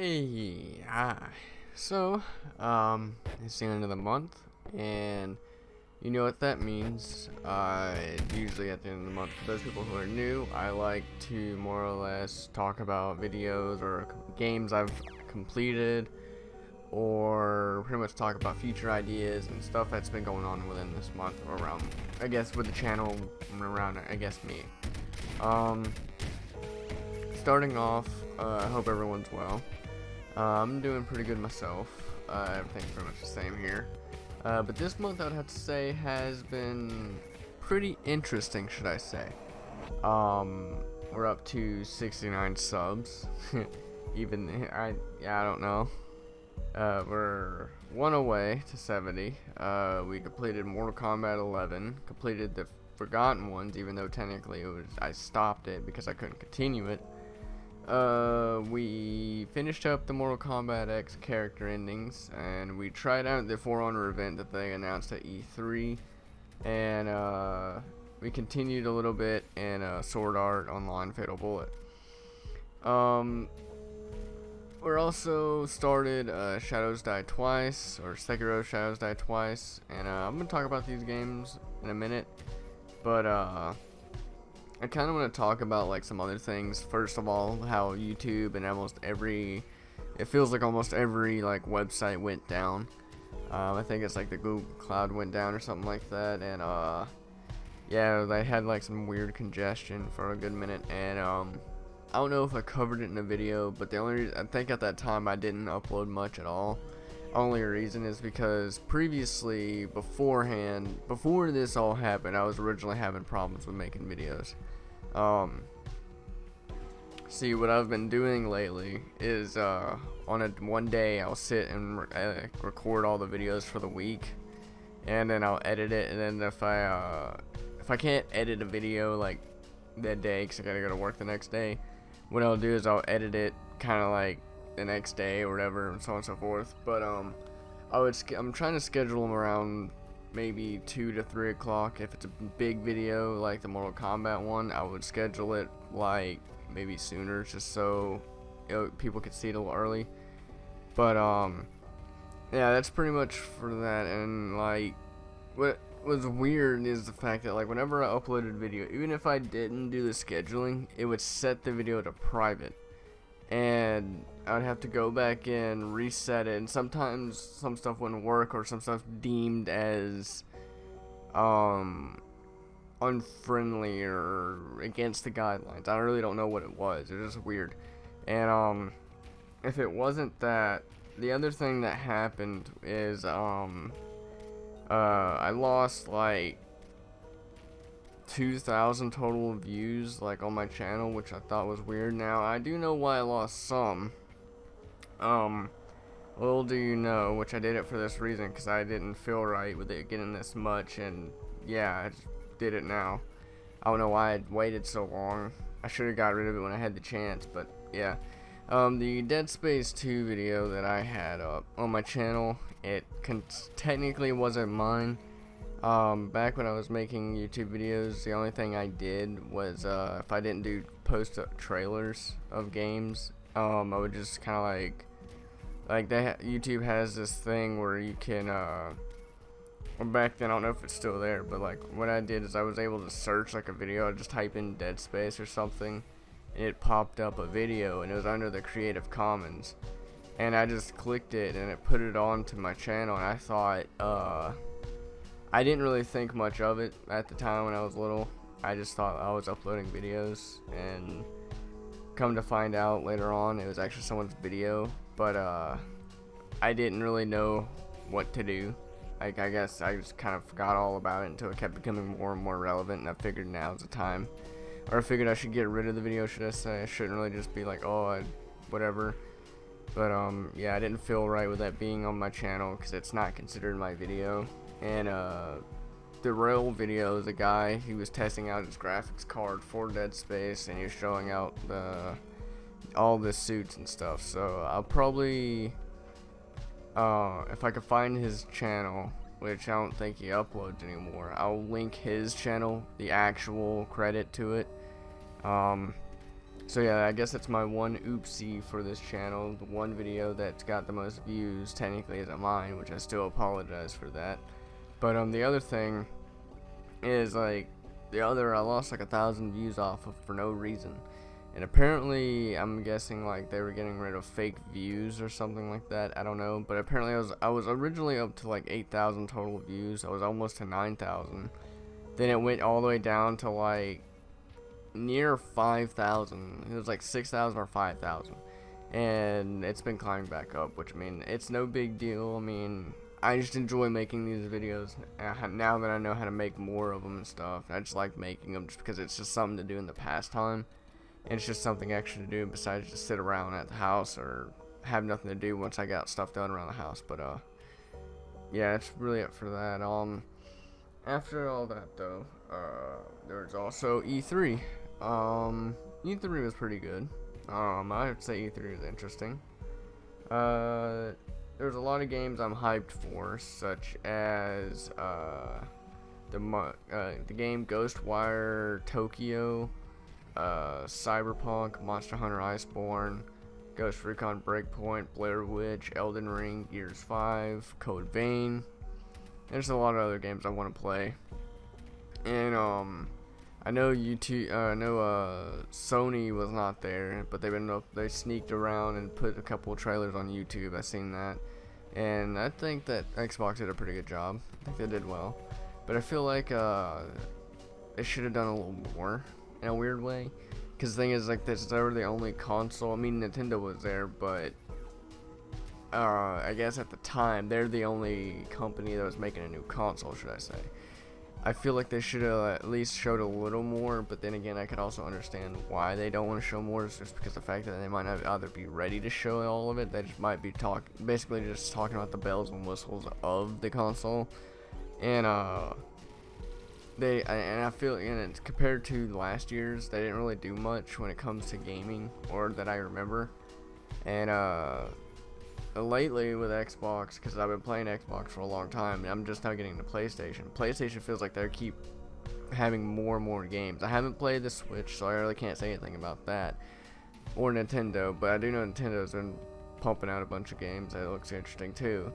Hey, hi. So, it's the end of the month, and you know what that means. Usually at the end of the month, for those people who are new, I like to more or less talk about videos or games I've completed, or pretty much talk about future ideas and stuff that's been going on within this month, or around, I guess, with the channel, around, I guess, me. Starting off, I hope everyone's well. I'm doing pretty good myself. Everything's pretty much the same here. But this month, I'd have to say, has been pretty interesting, should I say. We're up to 69 subs. I don't know. We're one away to 70. We completed Mortal Kombat 11. Completed the Forgotten ones, even though technically I stopped it because I couldn't continue it. We finished up the Mortal Kombat X character endings, and we tried out the For Honor event that they announced at E3, and we continued a little bit in Sword Art Online Fatal Bullet. We're also started Shadows Die Twice, or Sekiro Shadows Die Twice, and I'm gonna talk about these games in a minute, but I kind of want to talk about like some other things. First of all, how YouTube and it feels like almost every like website went down. I think it's like the Google Cloud went down or something like that, and yeah, they had like some weird congestion for a good minute, and I don't know if I covered it in a video, but the only reason, I think at that time I didn't upload much at all. Only reason is because previously, before this all happened, I was originally having problems with making videos. See, what I've been doing lately is one day I'll sit and record all the videos for the week, and then I'll edit it, and then if I can't edit a video like that day because I gotta go to work the next day, what I'll do is I'll edit it kind of like the next day or whatever, and so on and so forth. But I'm trying to schedule them around maybe 2 to 3 o'clock. If it's a big video like the Mortal Kombat one, I would schedule it like maybe sooner, just so people could see it a little early. But yeah, that's pretty much for that. And like, what was weird is the fact that like whenever I uploaded a video, even if I didn't do the scheduling, it would set the video to private, and I'd have to go back in, reset it, and sometimes some stuff wouldn't work, or some stuff deemed as unfriendly or against the guidelines. I really don't know what it was. It was just weird. And if it wasn't that, the other thing that happened is I lost like 2,000 total views like on my channel, which I thought was weird. Now I do know why I lost some. Little do you know, which I did it for this reason, because I didn't feel right with it getting this much, and yeah, I just did it now. I don't know why I waited so long. I should have got rid of it when I had the chance, but yeah. The Dead Space 2 video that I had up on my channel, it technically wasn't mine. Back when I was making YouTube videos, the only thing I did was, if I didn't post trailers of games, I would just kind of like YouTube has this thing where you can, well, back then, I don't know if it's still there, but like what I did is I was able to search like a video. I'd just type in Dead Space or something, and it popped up a video, and it was under the Creative Commons, and I just clicked it, and it put it onto my channel, and I thought, I didn't really think much of it at the time when I was little. I just thought I was uploading videos, and come to find out later on, it was actually someone's video, but I didn't really know what to do. Like, I guess I just kind of forgot all about it until it kept becoming more and more relevant, and I figured now's the time. Or I figured I should get rid of the video, should I say. I shouldn't really just be like, oh, whatever. But yeah, I didn't feel right with that being on my channel, because it's not considered my video. And the real video is a guy, he was testing out his graphics card for Dead Space, and he was showing out all the suits and stuff. So I'll probably, if I could find his channel, which I don't think he uploads anymore, I'll link his channel, the actual credit to it, So yeah, I guess it's my one oopsie for this channel. The one video that's got the most views technically isn't mine, which I still apologize for that. But the other thing is, like, I lost like 1,000 views off of for no reason. And apparently, I'm guessing like they were getting rid of fake views or something like that. I don't know, but apparently I was originally up to like 8,000 total views. I was almost to 9,000. Then it went all the way down to like near 5,000. It was like 6,000 or 5,000, and it's been climbing back up. Which, I mean, it's no big deal. I mean, I just enjoy making these videos. Now that I know how to make more of them and stuff, I just like making them just because it's just something to do in the pastime. And it's just something extra to do besides just sit around at the house or have nothing to do once I got stuff done around the house. But yeah, that's really it for that. After all that though, there's also E3. E3 was pretty good. I would say E3 was interesting. There's a lot of games I'm hyped for, such as the game Ghostwire Tokyo, Cyberpunk, Monster Hunter Iceborne, Ghost Recon Breakpoint, Blair Witch, Elden Ring, Gears 5, Code Vein. There's a lot of other games I want to play. And I know Sony was not there, but they sneaked around and put a couple of trailers on YouTube. I seen that, and I think that Xbox did a pretty good job. I think they did well, but I feel like they should have done a little more in a weird way. Because the thing is, like, they were the only console. I mean, Nintendo was there, but I guess at the time they're the only company that was making a new console, should I say. I feel like they should have at least showed a little more, but then again, I could also understand why they don't want to show more. It's just because the fact that they might not either be ready to show all of it. They just might be basically just talking about the bells and whistles of the console. And I feel, and it's compared to last year's, they didn't really do much when it comes to gaming, or that I remember. And lately with Xbox, because I've been playing Xbox for a long time, and I'm just now getting to PlayStation. PlayStation feels like they keep having more and more games. I haven't played the Switch, so I really can't say anything about that, or Nintendo, but I do know Nintendo's been pumping out a bunch of games that looks interesting too.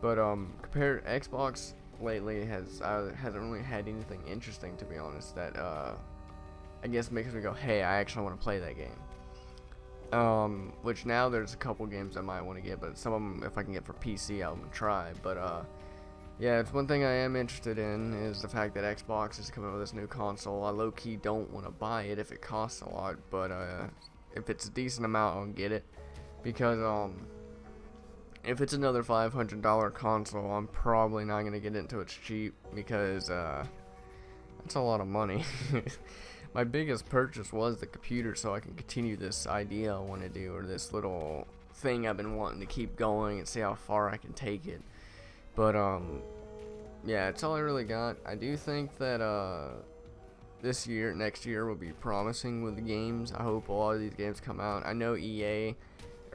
But compared Xbox lately hasn't really had anything interesting, to be honest, that I guess makes me go, hey, I actually want to play that game. Which now there's a couple games I might want to get, but some of them, if I can get for PC, I'll try. But yeah, it's one thing I am interested in is the fact that Xbox is coming with this new console. I low-key don't want to buy it if it costs a lot, but if it's a decent amount, I'll get it. Because if it's another $500 console, I'm probably not gonna get it until it's cheap, because that's a lot of money. My biggest purchase was the computer, so I can continue this idea I want to do, or this little thing I've been wanting to keep going and see how far I can take it. But yeah, that's all I really got. I do think that next year will be promising with the games. I hope a lot of these games come out. I know EA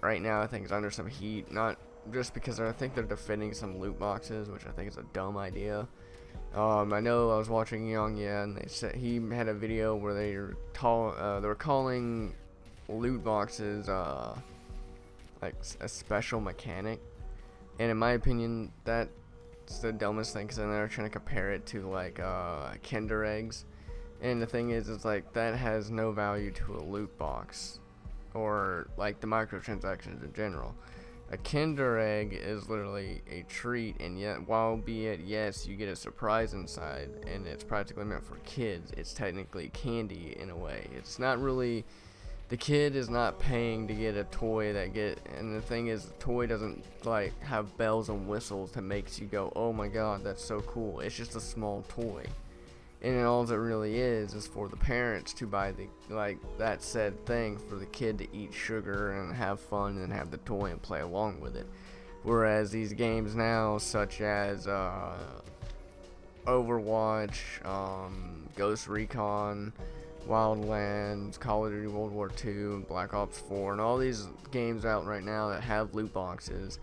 right now, I think, is under some heat, not just because I think they're defending some loot boxes, which I think is a dumb idea. I know I was watching Young and they said he had a video where they were calling loot boxes like a special mechanic, and in my opinion, that's the dumbest thing, because then they're trying to compare it to like Kinder eggs, and the thing is like that has no value to a loot box, or like the microtransactions in general. A Kinder egg is literally a treat, and yet, while be it, yes, you get a surprise inside, and it's practically meant for kids, it's technically candy in a way. It's not really, the kid is not paying to get a toy and the thing is, the toy doesn't like have bells and whistles that makes you go, oh my god, that's so cool. It's just a small toy. And all it really is for the parents to buy that said thing for the kid to eat sugar and have fun and have the toy and play along with it. Whereas these games now, such as Overwatch, Ghost Recon, Wildlands, Call of Duty World War II, Black Ops 4, and all these games out right now that have loot boxes,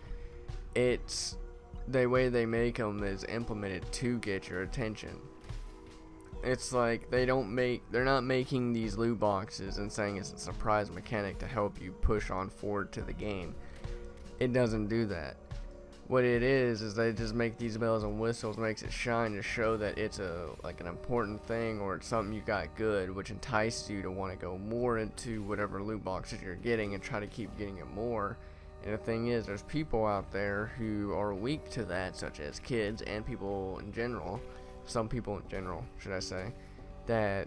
it's the way they make them is implemented to get your attention. it's like they're not making these loot boxes and saying it's a surprise mechanic to help you push on forward to the game. It doesn't do that. What it is they just make these bells and whistles, makes it shine to show that it's like an important thing, or it's something you got good, which entices you to want to go more into whatever loot boxes you're getting and try to keep getting it more. And the thing is, there's people out there who are weak to that, such as kids and people in general, some people in general, should I say, that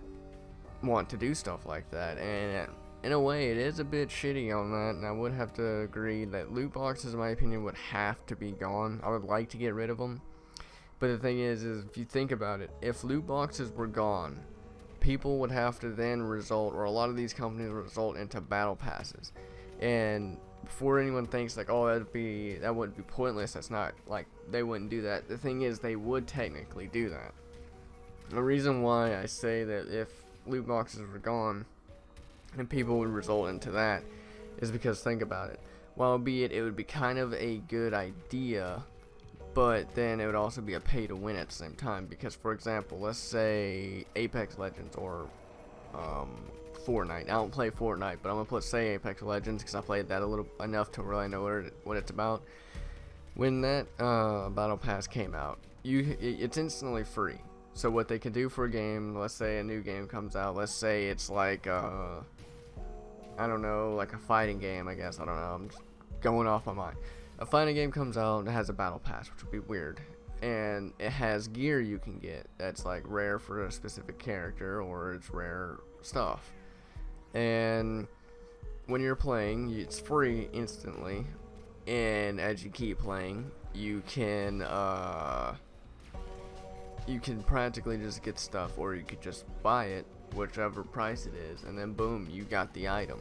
want to do stuff like that. And in a way, it is a bit shitty on that, and I would have to agree that loot boxes, in my opinion, would have to be gone. I would like to get rid of them. But the thing is if you think about it, if loot boxes were gone, people would have to then result, or a lot of these companies would result into battle passes. And before anyone thinks like, oh, that would be pointless, that's not, like, they wouldn't do that. The thing is, they would technically do that. The reason why I say that if loot boxes were gone and people would result into that is because, think about it, while albeit it would be kind of a good idea, but then it would also be a pay to win at the same time. Because, for example, let's say Apex Legends or Fortnite. I don't play Fortnite, but I'm gonna say Apex Legends because I played that enough to really know what it's about. When that battle pass came out, it's instantly free. So what they could do for a game, let's say a new game comes out, let's say it's like I don't know, like a fighting game, I guess, I don't know, I'm just going off my mind. A fighting game comes out and it has a battle pass, which would be weird, and it has gear you can get that's like rare for a specific character, or it's rare stuff. And when you're playing, it's free instantly, and as you keep playing, you can practically just get stuff, or you could just buy it, whichever price it is, and then boom, you got the item.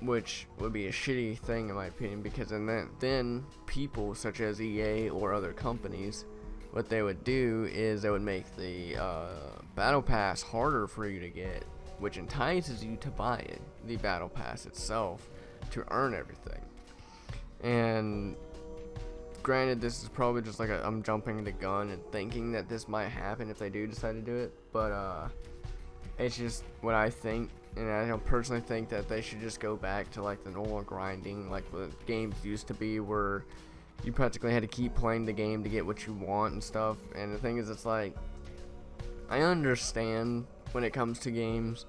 Which would be a shitty thing in my opinion, because then people such as EA or other companies, what they would do is they would make the battle pass harder for you to get, which entices you to buy it, the battle pass itself, to earn everything. And granted, this is probably just like I'm jumping the gun and thinking that this might happen if they do decide to do it, but it's just what I think, and I don't personally think that they should just go back to like the normal grinding, like what games used to be, where you practically had to keep playing the game to get what you want and stuff. And the thing is, it's like, I understand when it comes to games,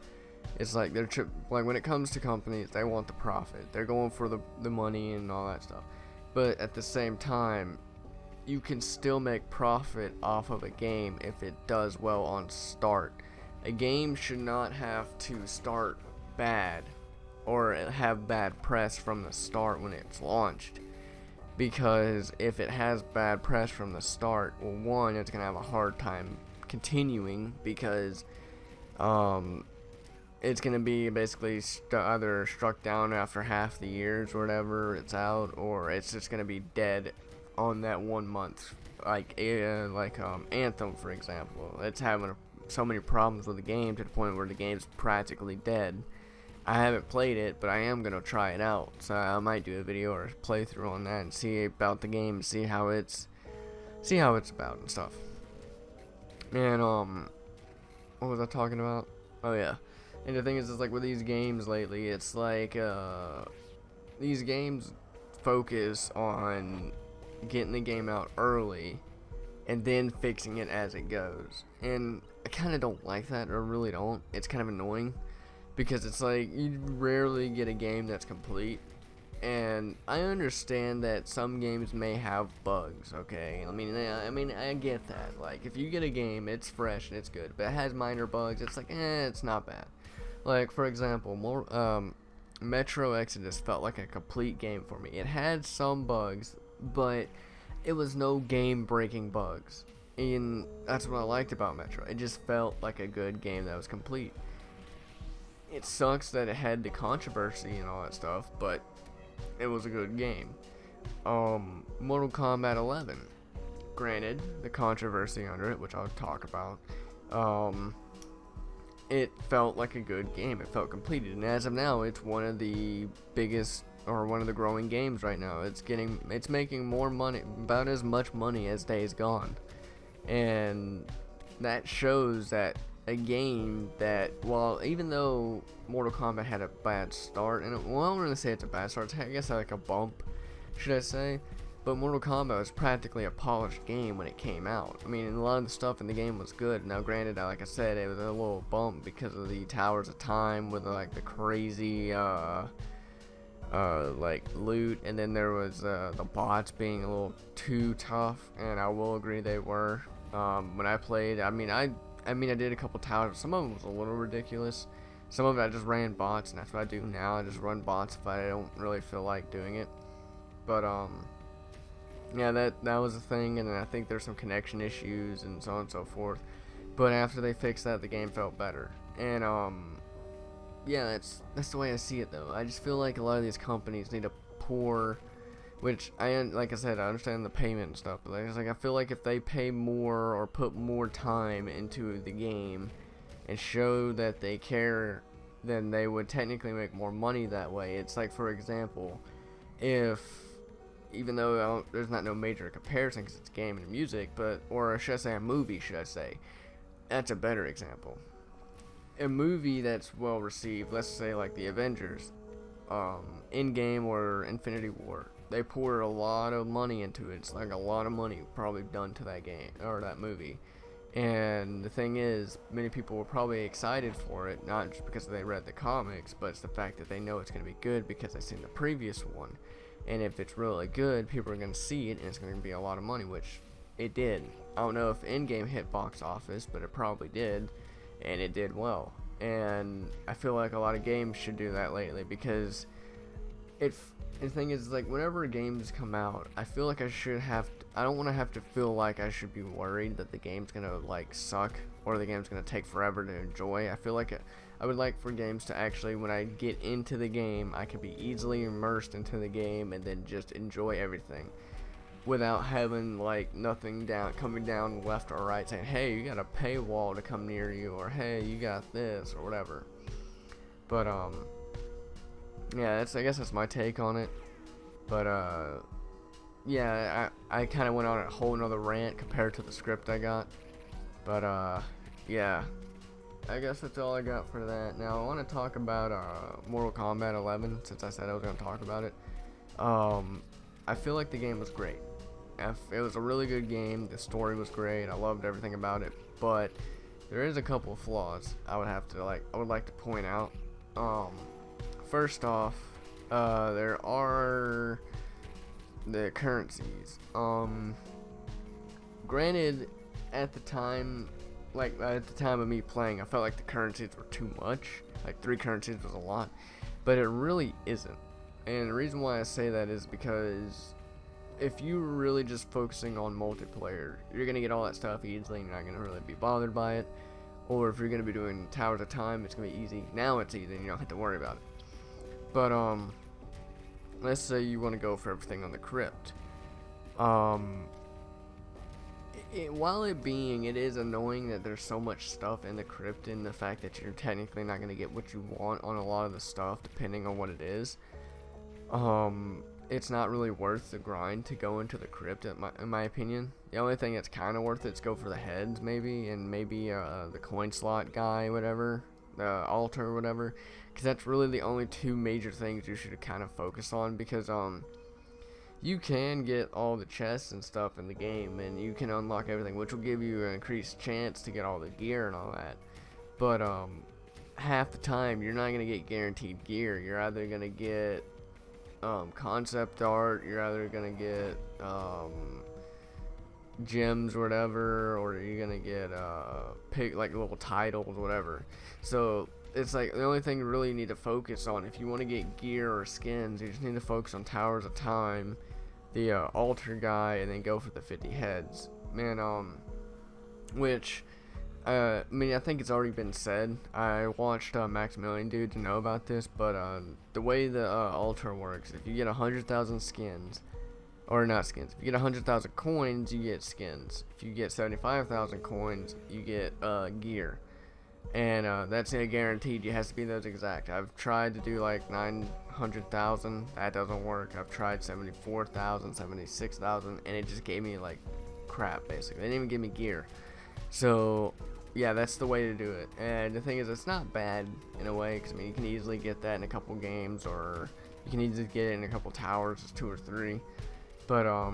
it's like like when it comes to companies, they want the profit, they're going for the money and all that stuff. But at the same time, you can still make profit off of a game if it does well on start. A game should not have to start bad or have bad press from the start when it's launched. Because if it has bad press from the start, well, one, it's going to have a hard time continuing, because it's going to be basically either struck down after half the years or whatever it's out, or it's just going to be dead on that 1 month. Like Anthem, for example. It's having so many problems with the game to the point where the game's practically dead. I haven't played it, but I am going to try it out. So I might do a video or a playthrough on that and see about the game, see how it's about and stuff. And what was I talking about? Oh yeah. And the thing is like with these games lately, it's like these games focus on getting the game out early and then fixing it as it goes. And I kind of don't like that, or really don't. It's kind of annoying, because it's like you rarely get a game that's complete. And I understand that some games may have bugs, okay? I mean, I get that. Like, if you get a game, it's fresh and it's good, but it has minor bugs, it's like, it's not bad. Like, for example, Metro Exodus felt like a complete game for me. It had some bugs, but it was no game-breaking bugs. And that's what I liked about Metro. It just felt like a good game that was complete. It sucks that it had the controversy and all that stuff, but it was a good game. Mortal Kombat 11. Granted, the controversy under it, which I'll talk about, it felt like a good game. It felt completed, and as of now, it's one of the biggest, or one of the growing games right now. It's making more money, about as much money as Days Gone. And that shows that a game that, well, even though Mortal Kombat had a bad start, and well, I don't really say it's a bad start, I guess like a bump, should I say, but Mortal Kombat was practically a polished game when it came out. I mean, a lot of the stuff in the game was good. Now, granted, like I said, it was a little bump because of the Towers of Time with like the crazy like loot, and then there was the bots being a little too tough, and I will agree they were. When I played, I mean I did a couple towers. Some of them was a little ridiculous. Some of it I just ran bots, and that's what I do now. I just run bots if I don't really feel like doing it. But yeah, that was a thing, and then I think there's some connection issues and so on and so forth. But after they fixed that, the game felt better. And yeah, that's the way I see it, though. I just feel like a lot of these companies need to pour, which like I said, I understand the payment and stuff, but it's like I feel like if they pay more or put more time into the game and show that they care, then they would technically make more money that way. It's like, for example, even though there's not no major comparison because it's a game and music, or should I say a movie, that's a better example. A movie that's well received, let's say like the Avengers, Endgame or Infinity War, they poured a lot of money into it. It's like a lot of money probably done to that game or that movie. And the thing is, many people were probably excited for it, not just because they read the comics, but it's the fact that they know it's going to be good because they've seen the previous one. And if it's really good, people are going to see it, and it's going to be a lot of money, which it did. I don't know if Endgame hit box office, but it probably did, and it did well. And I feel like a lot of games should do that lately, because the thing is, like, whenever games come out, I feel like I don't want to have to feel like I should be worried that the game's going to, like, suck, or the game's going to take forever to enjoy. I feel like I would like for games to actually, when I get into the game, I can be easily immersed into the game and then just enjoy everything without having like nothing coming down left or right saying, hey, you got a paywall to come near you, or hey, you got this, or whatever. But yeah, I guess that's my take on it. But yeah, I kind of went on a whole nother rant compared to the script I got. But yeah, I guess that's all I got for that. Now I want to talk about Mortal Kombat 11, since I said I was going to talk about it. I feel like the game was great. It was a really good game. The story was great. I loved everything about it. But there is a couple of flaws I would like to point out. First off, there are the currencies. Granted, at the time of me playing, I felt like the currencies were too much. Like 3 currencies was a lot, but it really isn't. And the reason why I say that is because if you're really just focusing on multiplayer, you're gonna get all that stuff easily and you're not gonna really be bothered by it. Or if you're gonna be doing Towers of Time, it's gonna be easy. Now it's easy and you don't have to worry about it. But let's say you want to go for everything on the crypt. While it is annoying that there's so much stuff in the crypt, and the fact that you're technically not going to get what you want on a lot of the stuff depending on what it is, it's not really worth the grind to go into the crypt in my opinion. The only thing that's kind of worth it is go for the heads maybe, and maybe the coin slot guy, whatever, the altar or whatever, because that's really the only 2 major things you should kind of focus on, because you can get all the chests and stuff in the game, and you can unlock everything, which will give you an increased chance to get all the gear and all that. But half the time, you're not gonna get guaranteed gear. You're either gonna get concept art, you're either gonna get gems or whatever, or you're gonna get like little titles, whatever. So it's like the only thing you really need to focus on if you want to get gear or skins, you just need to focus on Towers of Time, the altar guy, and then go for the 50 heads, man. Which I mean, I think it's already been said. I watched Maximilian Dude to know about this, but the way the altar works, if you get 100,000 skins, or not skins, if you get 100,000 coins, you get skins. If you get 75,000 coins, you get gear. And that's guaranteed. It has to be those exact. I've tried to do like 900,000. That doesn't work. I've tried 74,000, 76,000, and it just gave me like crap, basically. They didn't even give me gear. So yeah, that's the way to do it. And the thing is, it's not bad in a way, because I mean, you can easily get that in a couple games, or you can easily get it in a couple towers, just 2 or 3. But I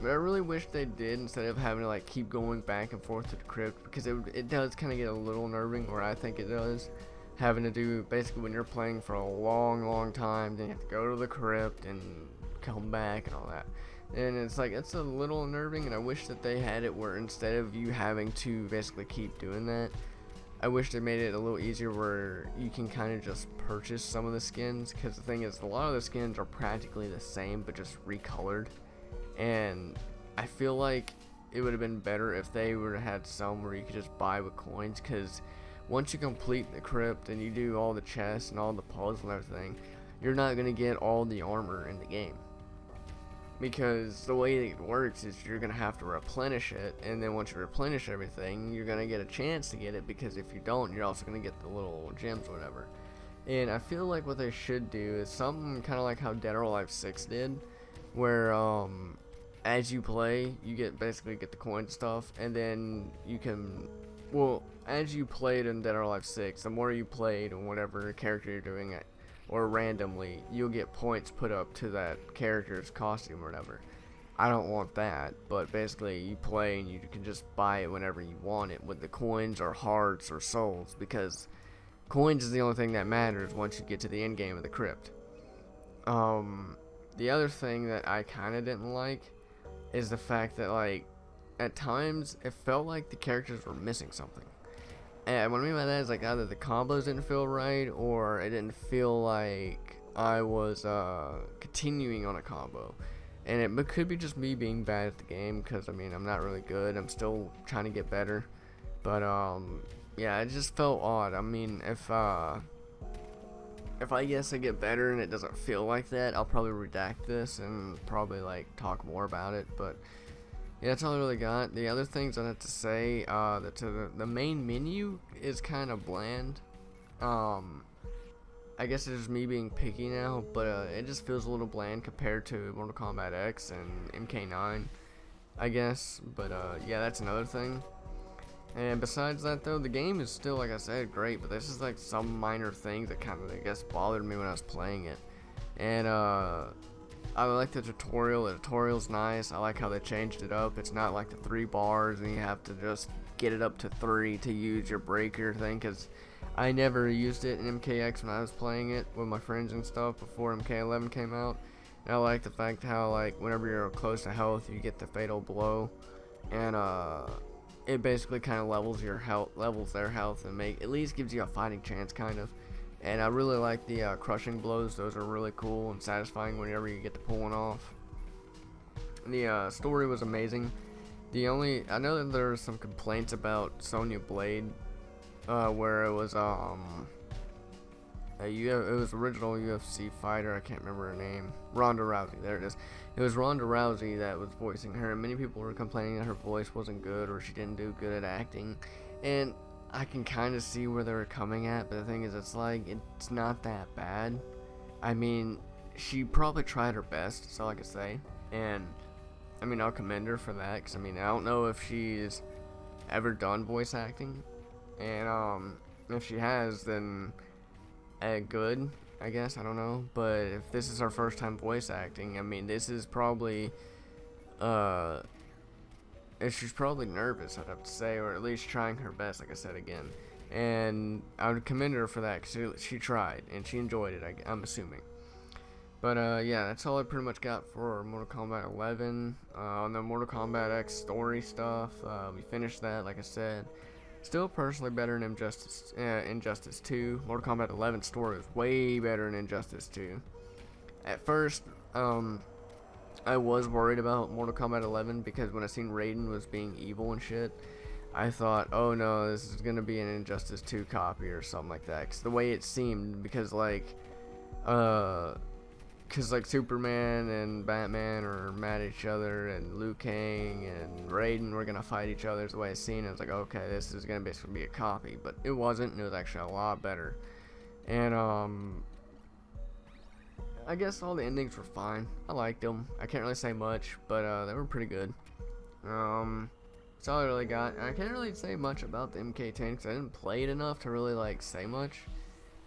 really wish they did, instead of having to like keep going back and forth to the crypt, because it does kind of get a little nerving, or I think it does, having to do basically when you're playing for a long time, then you have to go to the crypt and come back and all that. And it's like, it's a little unnerving, and I wish that they had it where instead of you having to basically keep doing that, I wish they made it a little easier where you can kind of just purchase some of the skins, because the thing is, a lot of the skins are practically the same but just recolored. And I feel like it would have been better if they would have had some where you could just buy with coins, because once you complete the crypt and you do all the chests and all the puzzles and everything, you're not going to get all the armor in the game. Because the way it works is you're going to have to replenish it, and then once you replenish everything, you're going to get a chance to get it, because if you don't, you're also going to get the little gems or whatever. And I feel like what they should do is something kind of like how Dead or Alive 6 did, where as you play, you basically get the coin stuff, and then you can, well, as you played in Dead or Alive 6, the more you played on whatever character you're doing it, or randomly, you'll get points put up to that character's costume or whatever. I don't want that, but basically you play and you can just buy it whenever you want it with the coins or hearts or souls, because coins is the only thing that matters once you get to the end game of the crypt. The other thing that I kind of didn't like is the fact that, like, at times it felt like the characters were missing something. And what I mean by that is, like, either the combos didn't feel right, or it didn't feel like I was continuing on a combo. And it could be just me being bad at the game, because I mean, I'm not really good. I'm still trying to get better. But yeah, it just felt odd. I mean, if I guess I get better and it doesn't feel like that, I'll probably redact this and probably like talk more about it. But yeah, that's all I really got. The other things I have to say, the main menu is kind of bland. I guess it's just me being picky now, but it just feels a little bland compared to Mortal Kombat X and MK9, I guess. But yeah, that's another thing. And besides that, though, the game is still, like I said, great, but there's just like some minor things that kind of, I guess, bothered me when I was playing it. And I like the tutorial. The tutorial's nice. I like how they changed it up. It's not like the 3 bars and you have to just get it up to 3 to use your breaker thing, because I never used it in MKX when I was playing it with my friends and stuff before MK11 came out. And I like the fact how, like, whenever you're close to health, you get the fatal blow, and it basically kind of levels their health, and at least gives you a fighting chance, kind of. And I really like the crushing blows. Those are really cool and satisfying whenever you get to pull one off. The story was amazing. I know that there are some complaints about Sonya Blade, where it was it was original UFC fighter. I can't remember her name. Ronda Rousey. There it is. It was Ronda Rousey that was voicing her, and many people were complaining that her voice wasn't good, or she didn't do good at acting. And I can kind of see where they were coming at, but the thing is, it's like, it's not that bad. I mean, she probably tried her best, that's all I can say. And I mean, I'll commend her for that, because I mean, I don't know if she's ever done voice acting, and if she has, then good, I guess. I don't know. But if this is her first time voice acting, I mean, this is probably she's probably nervous, I'd have to say, or at least trying her best, like I said again. And I would commend her for that, because she tried and she enjoyed it, I'm assuming. But yeah, that's all I pretty much got for Mortal Kombat 11. On the Mortal Kombat X story stuff, we finished that, like I said. Still personally better than Injustice 2. Mortal Kombat 11 story was way better than Injustice 2. At first, I was worried about Mortal Kombat 11, because when I seen Raiden was being evil and shit, I thought, oh no, this is gonna be an Injustice 2 copy or something like that. Cause the way it seemed, because like Superman and Batman are mad at each other, and Liu Kang and Raiden were gonna fight each other. The way it seemed, I was like, okay, this is gonna basically be a copy, but it wasn't, and it was actually a lot better. And I guess all the endings were fine. I liked them. I can't really say much, but they were pretty good. That's all I really got. And I can't really say much about the MK10 because I didn't play it enough to really like say much.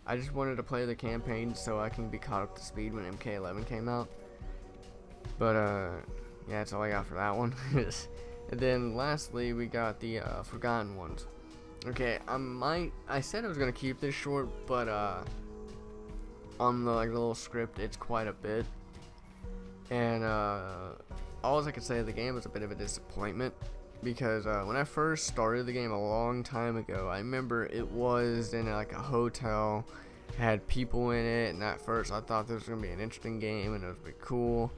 I just wanted to play the campaign so I can be caught up to speed when MK11 came out. But yeah, that's all I got for that one. And then lastly, we got the Forgotten Ones. Okay, I said I was gonna keep this short, but on the little script, it's quite a bit. And all I could say, the game was a bit of a disappointment because when I first started the game a long time ago, I remember it was in like a hotel, had people in it, and at first I thought this was gonna be an interesting game and it was gonna be cool.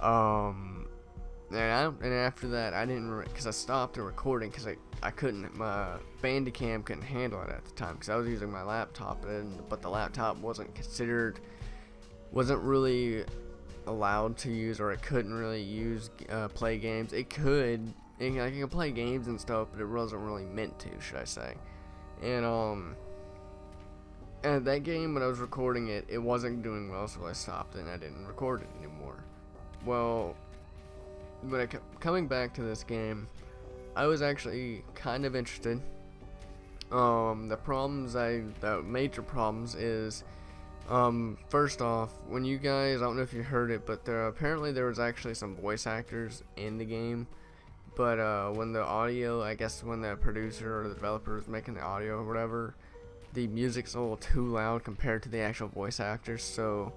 And after that, I didn't, because I stopped the recording because I couldn't, my Bandicam couldn't handle it at the time because I was using my laptop, but the laptop wasn't really allowed to use, or it couldn't really use play games. It could, and I can play games and stuff, but it wasn't really meant to, should I say. And that game, when I was recording it, it wasn't doing well, so I stopped and I didn't record it anymore. Well, when coming back to this game, I was actually kind of interested. The major problems is, first off, when you guys, I don't know if you heard it, but apparently there was actually some voice actors in the game, but when the audio, I guess when the producer or the developer was making the audio or whatever, the music's a little too loud compared to the actual voice actors, so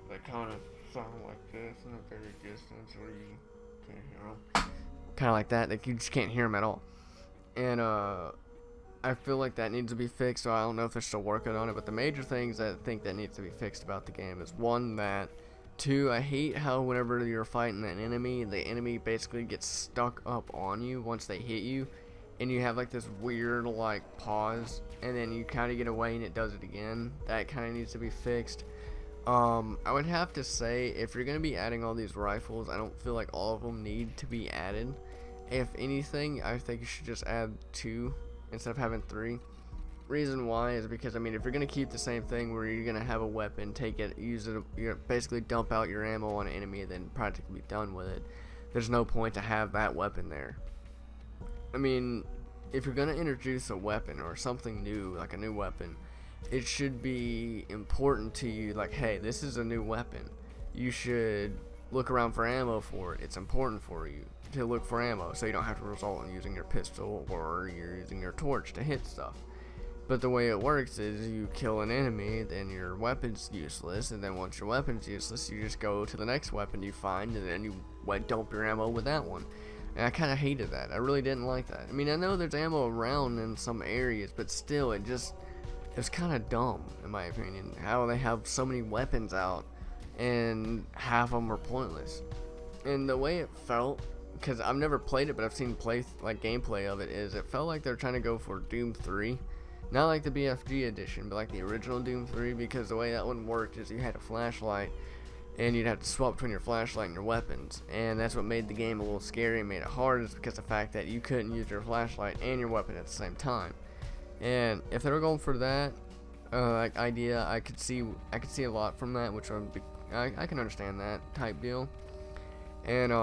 they kind of sound like this in a very distance where you can't hear them. Kind of like that, like you just can't hear them at all. And I feel like that needs to be fixed, so I don't know if they're still working on it, but the major things I think that needs to be fixed about the game is, one, that. Two, I hate how whenever you're fighting an enemy, the enemy basically gets stuck up on you once they hit you, and you have like this weird like pause, and then you kind of get away and it does it again. That kind of needs to be fixed. I would have to say, if you're going to be adding all these rifles, I don't feel like all of them need to be added. If anything, I think you should just add 2 instead of having 3. Reason why is because, I mean, if you're going to keep the same thing where you're going to have a weapon, take it, use it, you basically dump out your ammo on an enemy and then practically be done with it, there's no point to have that weapon there. I mean, if you're going to introduce a weapon or something new, like a new weapon, it should be important to you, like, hey, this is a new weapon. You should look around for ammo for it. It's important for you to look for ammo, so you don't have to result in using your pistol or you're using your torch to hit stuff. But the way it works is you kill an enemy, then your weapon's useless, and then once your weapon's useless, you just go to the next weapon you find, and then you dump your ammo with that one. And I kind of hated that. I really didn't like that. I mean, I know there's ammo around in some areas, but still, it was kind of dumb, in my opinion, how they have so many weapons out, and half of them are pointless. And the way it felt, because I've never played it, but I've seen gameplay of it, is it felt like they're trying to go for Doom 3. Not like the BFG edition, but like the original Doom 3, because the way that one worked is you had a flashlight, and you'd have to swap between your flashlight and your weapons, and that's what made the game a little scary and made it hard, is because of the fact that you couldn't use your flashlight and your weapon at the same time. And if they were going for that idea, I could see a lot from that, which would be, I can understand that type deal. And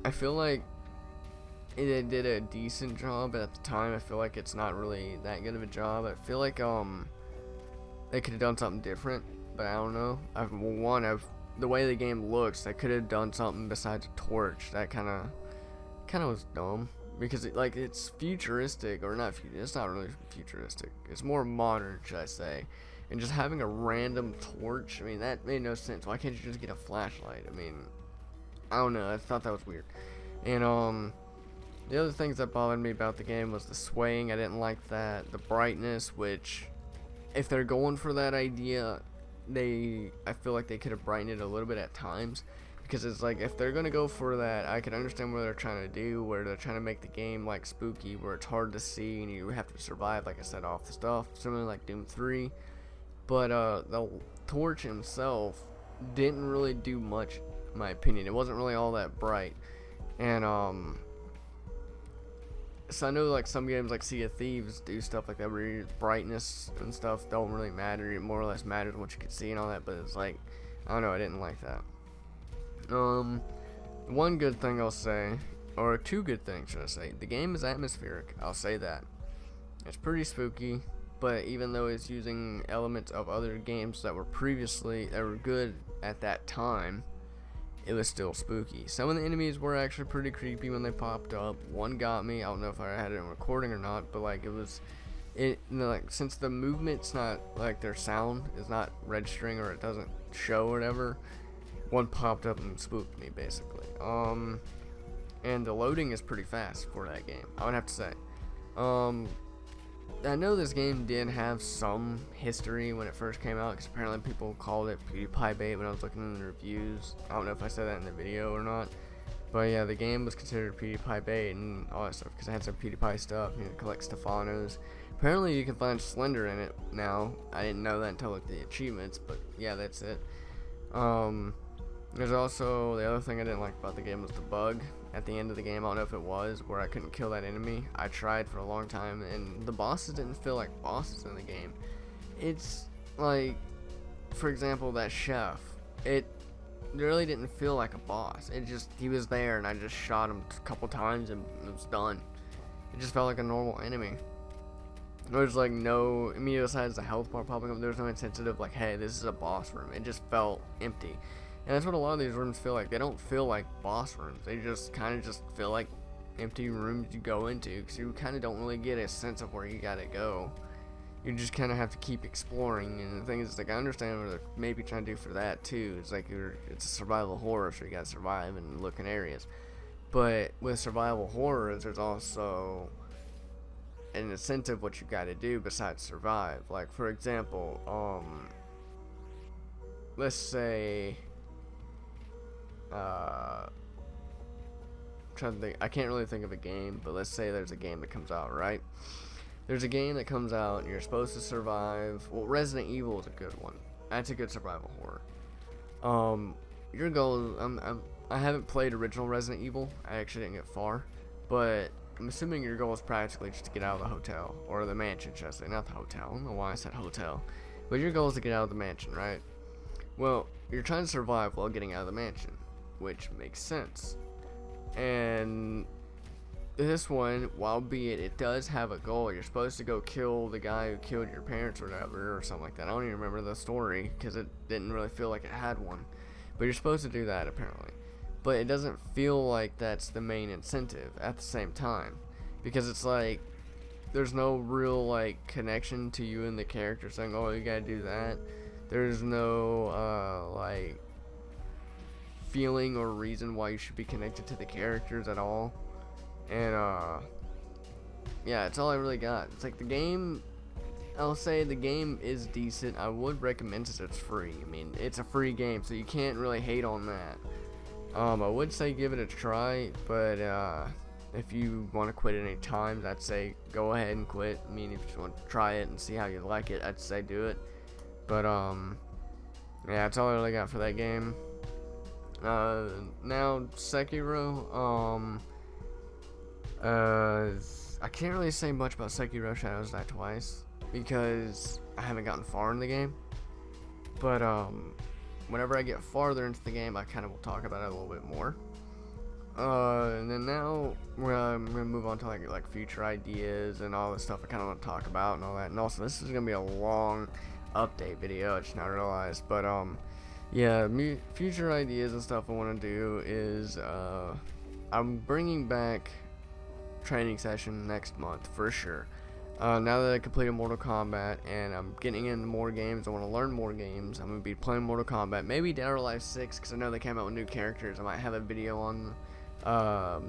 I feel like it did a decent job, but at the time I feel like it's not really that good of a job. I feel like they could have done something different, but I don't know. The way the game looks, they could have done something besides a torch. That kind of was dumb, because it's futuristic, or not. It's not really futuristic. It's more modern, should I say? And just having a random torch, I mean, that made no sense. Why can't you just get a flashlight? I mean, I don't know. I thought that was weird. And the other things that bothered me about the game was the swaying. I didn't like that. The brightness, which, if they're going for that idea, I feel like they could have brightened it a little bit at times. Because it's like, if they're going to go for that, I can understand what they're trying to do, where they're trying to make the game like spooky, where it's hard to see and you have to survive, like I said, off the stuff, similar like Doom 3. But the torch himself didn't really do much, in my opinion. It wasn't really all that bright. And so I know like some games like Sea of Thieves do stuff like that, where your brightness and stuff don't really matter. It more or less matters what you can see and all that, but it's like, I don't know, I didn't like that. One good thing I'll say, or two good things should I say, the game is atmospheric. I'll say that. It's pretty spooky, but even though it's using elements of other games that were good at that time, it was still spooky. Some of the enemies were actually pretty creepy when they popped up. One got me. I don't know if I had it in recording or not, but like like since the movement's not like their sound is not registering or it doesn't show or whatever, one popped up and spooked me basically. And the loading is pretty fast for that game, I would have to say. I know this game did have some history when it first came out, because apparently people called it PewDiePie bait when I was looking in the reviews. I don't know if I said that in the video or not, but yeah, the game was considered PewDiePie bait and all that stuff because it had some PewDiePie stuff. You know, collect Stefanos. Apparently you can find Slender in it now. I didn't know that until like the achievements, but yeah, that's it. There's also the other thing I didn't like about the game was the bug at the end of the game. I don't know if it was where I couldn't kill that enemy. I tried for a long time and the bosses didn't feel like bosses in the game. It's like, for example, that chef, it really didn't feel like a boss. He was there and I just shot him a couple times and it was done. It just felt like a normal enemy. There's like no, I mean, besides the health bar popping up, there's no incentive of like, hey, this is a boss room. It just felt empty. And that's what a lot of these rooms feel like. They don't feel like boss rooms. They just kind of just feel like empty rooms you go into, because you kind of don't really get a sense of where you gotta go. You just kind of have to keep exploring. And the thing is, like, I understand what they're maybe trying to do for that too. It's like it's a survival horror, so you gotta survive and look in areas. But with survival horrors, there's also an incentive what you gotta do besides survive. Like, for example, let's say, trying to think, I can't really think of a game, but let's say there's a game that comes out, right? There's a game that comes out and you're supposed to survive. Well, Resident Evil is a good one. That's a good survival horror. Your goal is, I haven't played original Resident Evil. I actually didn't get far, but I'm assuming your goal is practically just to get out of the hotel, or the mansion, should I say, not the hotel. I don't know why I said hotel, but your goal is to get out of the mansion, right? Well, you're trying to survive while getting out of the mansion, which makes sense. And this one, while it does have a goal, you're supposed to go kill the guy who killed your parents or whatever, or something like that. I don't even remember the story, because it didn't really feel like it had one. But you're supposed to do that, apparently. But it doesn't feel like that's the main incentive at the same time, because it's like there's no real like connection to you and the character saying, oh, you gotta do that. There's no like feeling or reason why you should be connected to the characters at all. And yeah, it's all I really got. It's like the game, I'll say the game is decent. I would recommend it. It's free. I mean, it's a free game, so you can't really hate on that. I would say give it a try, but if you want to quit at any time, I'd say go ahead and quit. I mean, if you just want to try it and see how you like it, I'd say do it. But yeah, that's all I really got for that game. Now Sekiro, I can't really say much about Sekiro Shadows Die Twice because I haven't gotten far in the game. But whenever I get farther into the game, I kind of will talk about it a little bit more. And then now I'm gonna move on to like future ideas and all the stuff I kind of want to talk about and all that. And also, this is gonna be a long update video. I just now realized, but yeah, future ideas and stuff I want to do is I'm bringing back training session next month for sure. Now that I completed Mortal Kombat and I'm getting into more games, I want to learn more games. I'm going to be playing Mortal Kombat, maybe Dead or Alive 6, because I know they came out with new characters. I might have a video on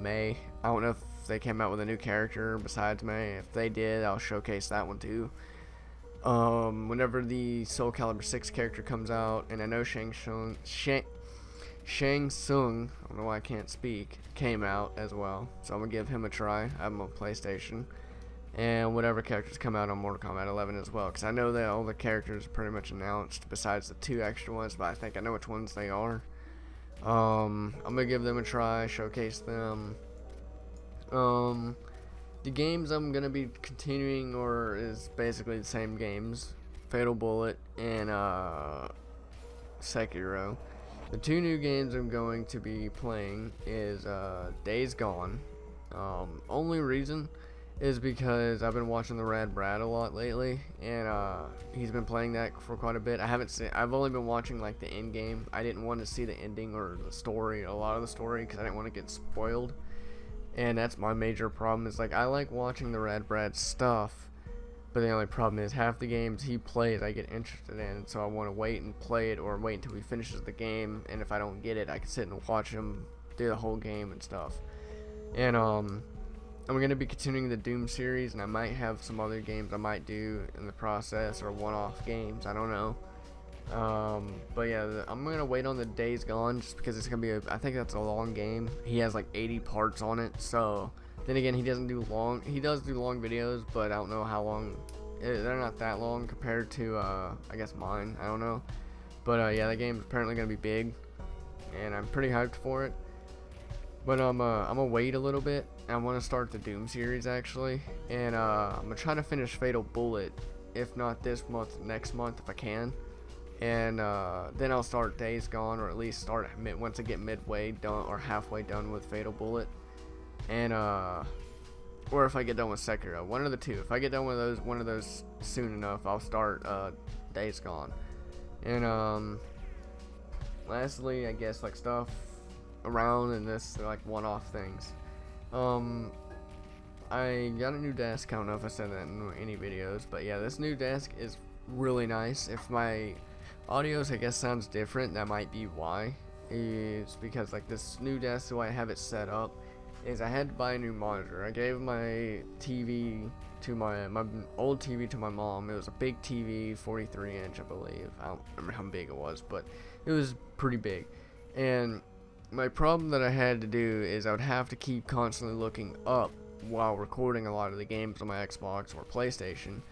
May. I don't know if they came out with a new character besides May. If they did, I'll showcase that one too. Whenever the Soul Calibur 6 character comes out, and I know Shang Tsung, I don't know why I can't speak, came out as well, so I'm going to give him a try. I have him on PlayStation. And whatever characters come out on Mortal Kombat 11 as well, because I know that all the characters are pretty much announced besides the 2 extra ones, but I think I know which ones they are. I'm gonna give them a try, showcase them. The games I'm gonna be continuing is basically the same games, Fatal Bullet and Sekiro. The two new games I'm going to be playing is Days Gone. Only reason is because I've been watching the Rad Brad a lot lately, and he's been playing that for quite a bit. I've only been watching like the end game. I didn't want to see the ending or the story, a lot of the story, because I didn't want to get spoiled. And that's my major problem, is like I like watching the Rad Brad stuff, but the only problem is half the games he plays I get interested in, so I want to wait and play it, or wait until he finishes the game, and if I don't get it, I can sit and watch him do the whole game and stuff. And I'm going to be continuing the Doom series, and I might have some other games I might do in the process, or one-off games, I don't know. But yeah, I'm going to wait on the Days Gone, just because it's going to be I think that's a long game. He has like 80 parts on it, so then again, he does do long videos, but I don't know how long. They're not that long compared to I guess mine, I don't know. But yeah, the game's apparently going to be big, and I'm pretty hyped for it. But I'm gonna wait a little bit. I want to start the Doom series actually, and I'm gonna try to finish Fatal Bullet, if not this month, next month if I can. And then I'll start Days Gone, or at least start once I get midway done or halfway done with Fatal Bullet, and or if I get done with Sekiro, one of the two. If I get done with one of those soon enough, I'll start Days Gone. And lastly, I guess like stuff around and this like one-off things. I got a new desk. I don't know if I said that in any videos, but yeah, this new desk is really nice. If my audios I guess sounds different, that might be why. It's because like this new desk, the way I have it set up is I had to buy a new monitor. I gave my TV to my old TV to my mom. It was a big TV, 43-inch I believe. I don't remember how big it was, but it was pretty big. And my problem that I had to do is I would have to keep constantly looking up while recording a lot of the games on my Xbox or PlayStation,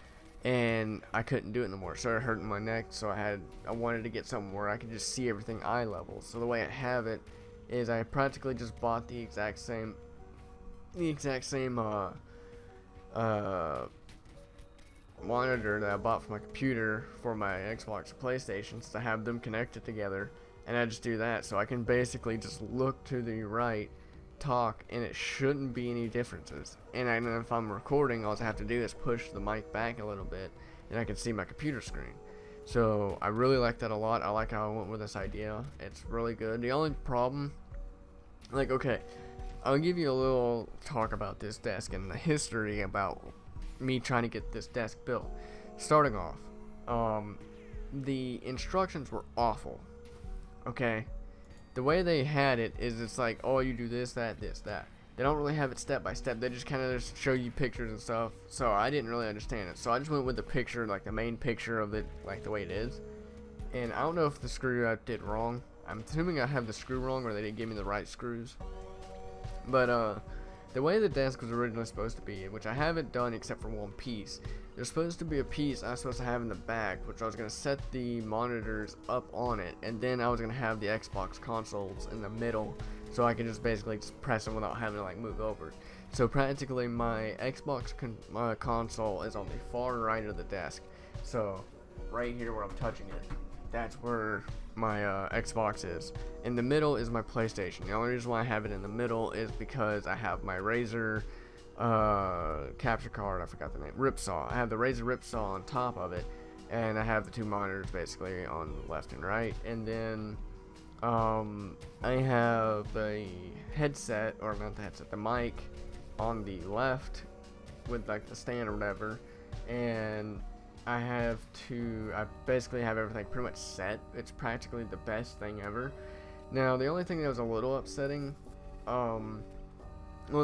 and I couldn't do it no more. It started hurting my neck, so I wanted to get something where I could just see everything eye level. So the way I have it is I practically just bought the exact same monitor that I bought for my computer for my Xbox or PlayStation, to have them connected together. And I just do that, so I can basically just look to the right, talk, and it shouldn't be any differences. And if I'm recording, all I have to do is push the mic back a little bit, and I can see my computer screen. So I really like that a lot. I like how I went with this idea. It's really good. The only problem, like, okay, I'll give you a little talk about this desk and the history about me trying to get this desk built. Starting off, the instructions were awful. Okay, the way they had it is it's like, oh, you do this, that, this, that. They don't really have it step by step. They just kind of just show you pictures and stuff. So I didn't really understand it. So I just went with the picture, like the main picture of it, like the way it is. And I don't know if the screw I did wrong. I'm assuming I have the screw wrong, or they didn't give me the right screws. But the way the desk was originally supposed to be, which I haven't done except for one piece, there's supposed to be a piece I was supposed to have in the back, which I was going to set the monitors up on it, and then I was going to have the Xbox consoles in the middle, so I could just basically just press them without having to like move over. So practically my Xbox console is on the far right of the desk, so right here where I'm touching it, that's where my Xbox is. In the middle is my PlayStation. The only reason why I have it in the middle is because I have my Razer capture card, I forgot the name, Ripsaw. I have the Razer Ripsaw on top of it, and I have the two monitors basically on left and right. And then I have a headset, or not the headset, the mic on the left with like the stand or whatever, and I basically have everything pretty much set. It's practically the best thing ever. Now the only thing that was a little upsetting, on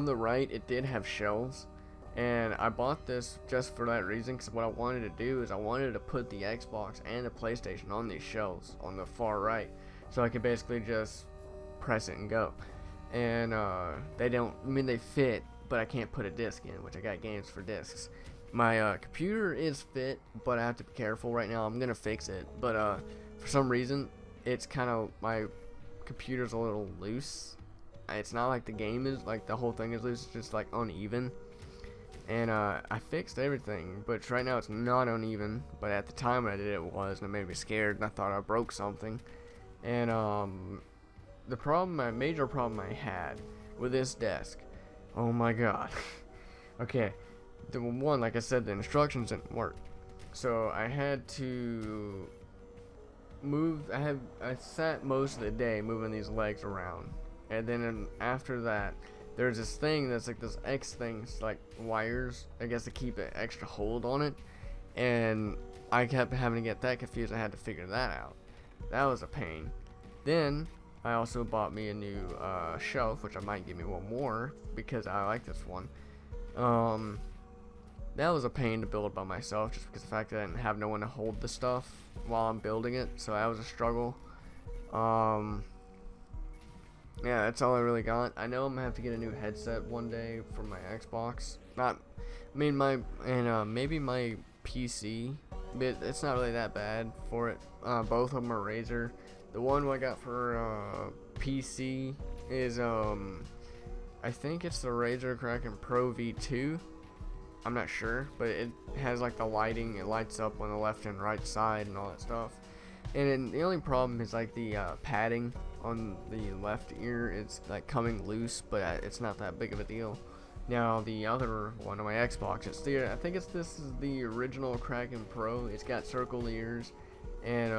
the right it did have shelves, and I bought this just for that reason, because what I wanted to do is I wanted to put the Xbox and the PlayStation on these shelves on the far right, so I could basically just press it and go. And they fit, but I can't put a disc in, which I got games for discs. My computer is fit, but I have to be careful right now. I'm gonna fix it, but for some reason it's kind of, my computer's a little loose. It's not like the game is, like the whole thing is loose, it's just like uneven. And I fixed everything, but right now it's not uneven. But at the time when I did it, it was, and it made me scared, and I thought I broke something. And my major problem I had with this desk, oh my god. Okay, the one, like I said, the instructions didn't work, so I had to move. I sat most of the day moving these legs around, and then after that, there's this thing that's like this X thing, it's like wires, I guess, to keep an extra hold on it, and I kept having to get that confused. I had to figure that out. That was a pain. Then I also bought me a new shelf, which I might give me one more because I like this one. That was a pain to build by myself, just because of the fact that I didn't have no one to hold the stuff while I'm building it, so that was a struggle. Yeah, that's all I really got. I know I'm gonna have to get a new headset one day for my Xbox. Maybe my PC, but it's not really that bad for it. Both of them are Razer. The one I got for PC is I think it's the Razer Kraken Pro V2. I'm not sure, but it has like the lighting. It lights up on the left and right side and all that stuff. And then the only problem is like the padding on the left ear. It's like coming loose, but it's not that big of a deal. Now the other one on my Xbox, I think this is the original Kraken Pro. It's got circle ears, and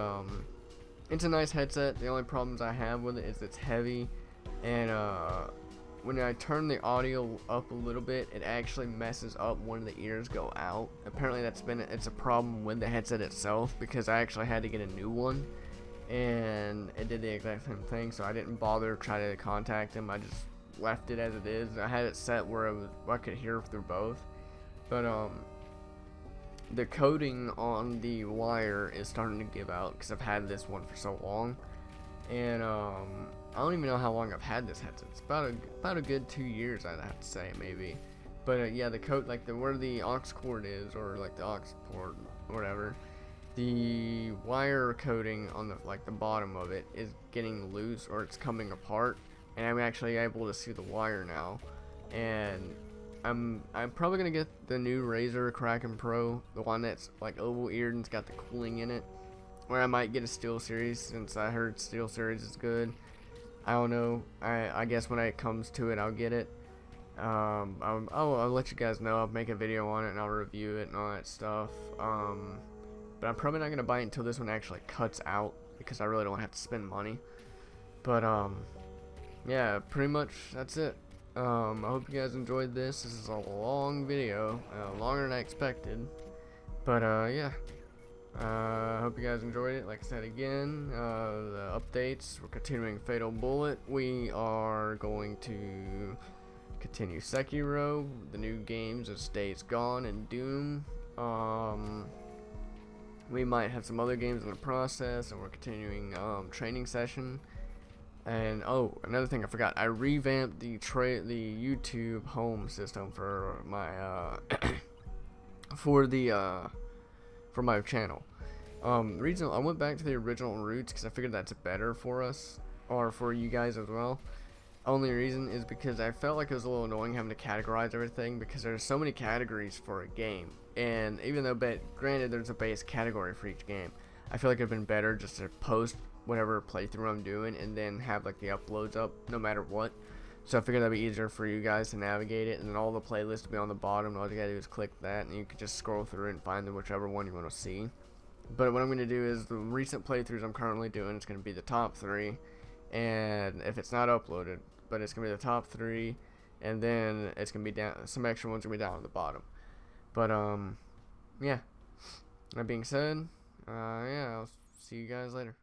it's a nice headset. The only problems I have with it is it's heavy, and when I turn the audio up a little bit, it actually messes up when the ears go out. Apparently it's a problem with the headset itself, because I actually had to get a new one, and it did the exact same thing, so I didn't bother trying to contact them. I just left it as it is. I had it set where I could hear through both, but the coating on the wire is starting to give out because I've had this one for so long, and I don't even know how long I've had this headset. It's about a good 2 years, I'd have to say, maybe. But yeah, the coat, like where the aux cord is, or like the aux port, or whatever, the wire coating on the bottom of it is getting loose, or it's coming apart, and I'm actually able to see the wire now. And I'm probably gonna get the new Razer Kraken Pro, the one that's like oval eared and it's got the cooling in it. Or I might get a Steel Series, since I heard Steel Series is good. I don't know. I guess when it comes to it, I'll get it. I'll let you guys know. I'll make a video on it and I'll review it and all that stuff. But I'm probably not gonna buy it until this one actually cuts out, because I really don't have to spend money. But yeah, pretty much that's it. I hope you guys enjoyed this. This is a long video, longer than I expected. But yeah. I hope you guys enjoyed it. Like I said again, the updates, we're continuing Fatal Bullet. We are going to continue Sekiro, the new games of Days Gone and Doom. We might have some other games in the process, and we're continuing training session. And oh, another thing I forgot, I revamped the YouTube home system for my for my channel. The reason I went back to the original roots, because I figured that's better for us, or for you guys as well. Only reason is because I felt like it was a little annoying having to categorize everything, because there's so many categories for a game, and even though granted there's a base category for each game, I feel like it'd been better just to post whatever playthrough I'm doing and then have like the uploads up no matter what. So I figured that'd be easier for you guys to navigate it, and then all the playlists will be on the bottom. All you gotta do is click that, and you can just scroll through it and find whichever one you want to see. But what I'm gonna do is the recent playthroughs I'm currently doing. It's gonna be the top 3, and if it's not uploaded, but it's gonna be the top 3, and then it's gonna be down. Some extra ones are gonna be down at the bottom. But yeah. That being said, yeah, I'll see you guys later.